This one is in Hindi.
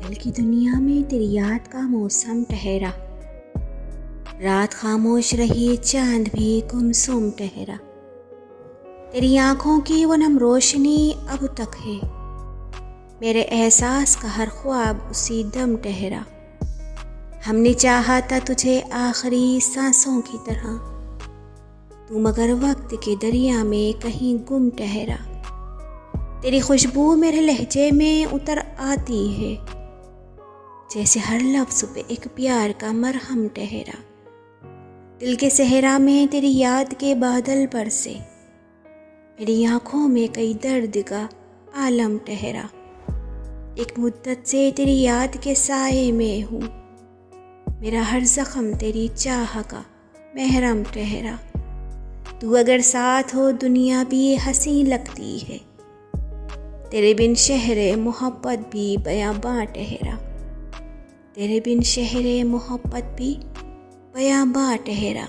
दिल की दुनिया में तेरी याद का मौसम ठहरा, रात खामोश रही चांद भी गुमसुम ठहरा। तेरी आंखों की वो नम रोशनी अब तक है, मेरे एहसास का हर ख्वाब उसी दम ठहरा। हमने चाहा था तुझे आखिरी सांसों की तरह, तू मगर वक्त के दरिया में कहीं गुम ठहरा। तेरी खुशबू मेरे लहजे में उतर आती है, जैसे हर लफ्ज़ पे एक प्यार का मरहम ठहरा। दिल के सहरा में तेरी याद के बादल बरसे, मेरी आँखों में कई दर्द का आलम ठहरा। एक मुद्दत से तेरी याद के साए में हूँ, मेरा हर ज़ख्म तेरी चाह का महरम ठहरा। तू अगर साथ हो दुनिया भी हंसी लगती है, तेरे बिन शहरे मोहब्बत भी बयाबां ठहरा। तेरे बिन शहरे मोहब्बत भी बयाबां ठहरा।